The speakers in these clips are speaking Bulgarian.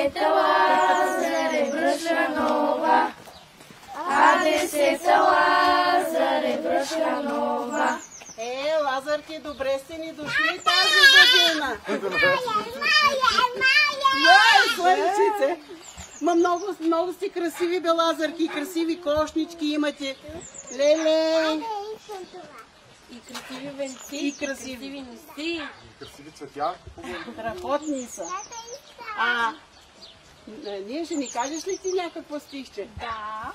десета Лазаре, бръшка нова. А десета Лазаре, бръшка нова. Лазарки, добре сте ни дошли тази година. Слънчице! Ма много сте красиви, бе, Лазарки, красиви кошнички имате. Леле! И красиви венци, и красиви носи. И красиви цветя. Страхотни са. Ние ще ни кажеш ли ти някакво стихче? Да.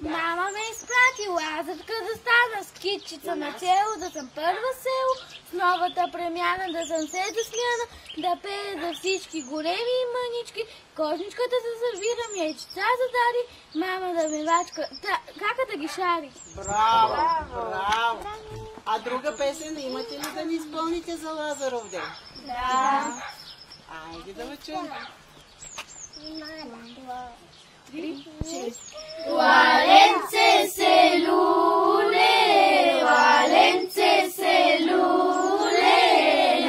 Мама ме изпрати Лазарка да стана скитчица на село, да съм първа село, с новата премяна да съм се засмяна, да пея за всички големи и мънички, кошничката да сервирам, яйчеца задари, мама да ме вачка, кака да ги шари. Браво, браво! А друга песен имате ли да ни изпълните за Лазаров ден? Да. Айде да чуем. Валенце се люле, Валенце се люле,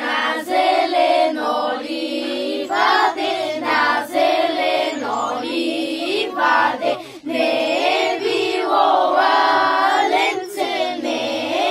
на зелено ливаде, на зелено ливаде. Не е било Валенце, не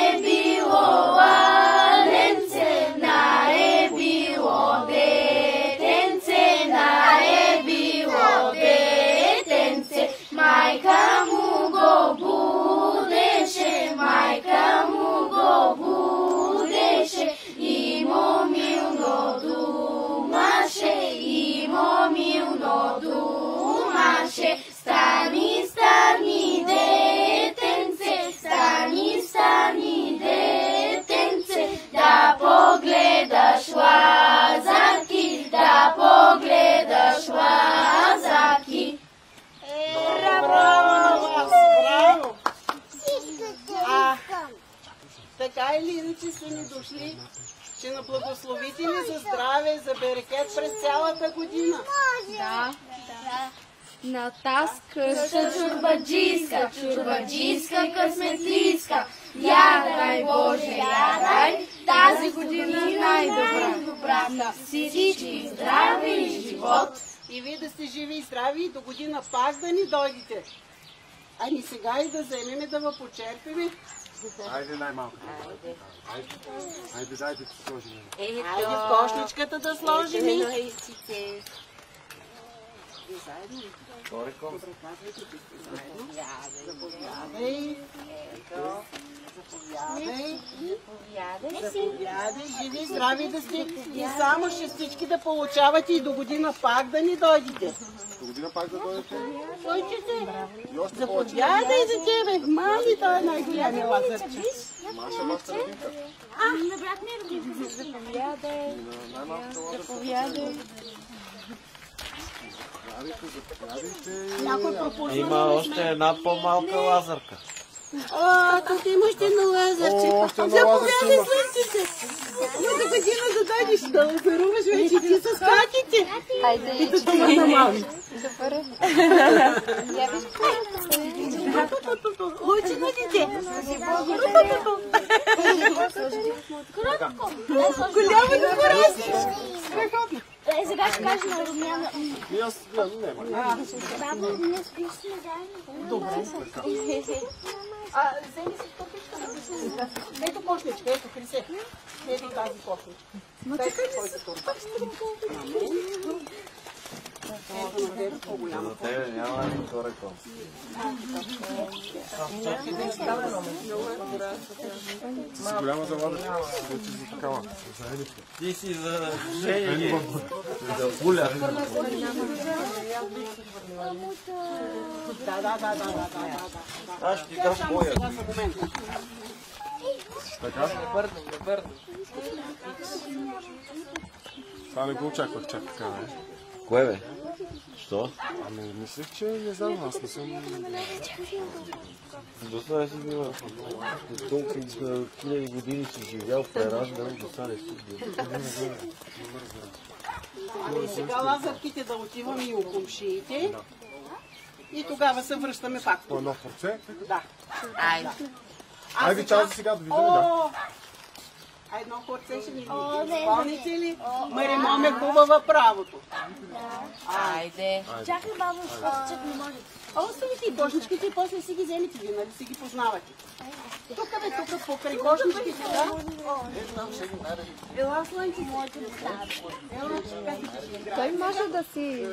е било Валенце, на е било детенце, на е било детенце. Майка му го будеше, майка му го будеше, и му милно думаше, и му милно думаше. Стани, стани, детенце, стани, стани, детенце, да погледаш Лазарки, да погледаш Лазарки. Браво! Така или иначе сте ни дошли, ще наблагословите ни за здраве, за берекет през цялата година. Да. На таз къща чурбаджийска, чурбаджийска късметлийска, ядай Боже, ядай, тази година най-добра, на всички здраве и живот. И вие да сте живи и здрави и до година пак да ни дойдете. Ами сега и да вземеме да ви почерпиме. Айде най-малко. Айде, дайте ти сложим. Айде в кошничката да сложим. Заповядай. Заповядай. Живи и здрави да сте. И само шестички да получавате и до година пак да ни дойдете. До година пак да дойдете. Заповядай за тебе. Мали, той е най-голямия Лазарче. Маша, вашата родинка. На брат ми е родинка. Заповядай. Заповядай. Заповядайте. Някой пропусна. Има още една по-малка Лазарка. Тук имаш ти на Лазарче. Заповядай, слънчице. До година да дойдеш да озаруваш вече ти с катите. Айде, и тук има на мами. добър. Я виж Лучи на дете. Голямо да порасиш. Сега ще кажа на Румяна. Аз няма. Бабо, не спиш сме заедно. Добре. Вземи си кошничка. Ето кошничка, ето Хрисе. Ето тази кошничка. Дай си твоите турба. За тебе няма никакво реком. С голяма завада. Вече за такава. Ти си за Жени. За Буля. Да. Аз ще ти дам боя. Така? Това не го очаквах чак така, не? Кое бе? Що? Ами, мислех, че не знам, аз не съм... До сега си била толкова хиляди години си живял, прераждал, да стане си. Сега Лазарките да отиваме и у комшиите. И тогава се връщаме пак. По едно порце? Да. Айде, чао за сега, довиждане, да. А едно хорце ще ни О, не, изпълните не. ли? Маримон е хубава правото. Айде. Чакай, бабо, кошничък не може. А оставите и кошничките и после си ги вземете, вие нали си ги познавате. Тук бе, тук покрай кошничките, да? Ела, слънче, моите деца. Ела, как ти ще играеш? Той може да си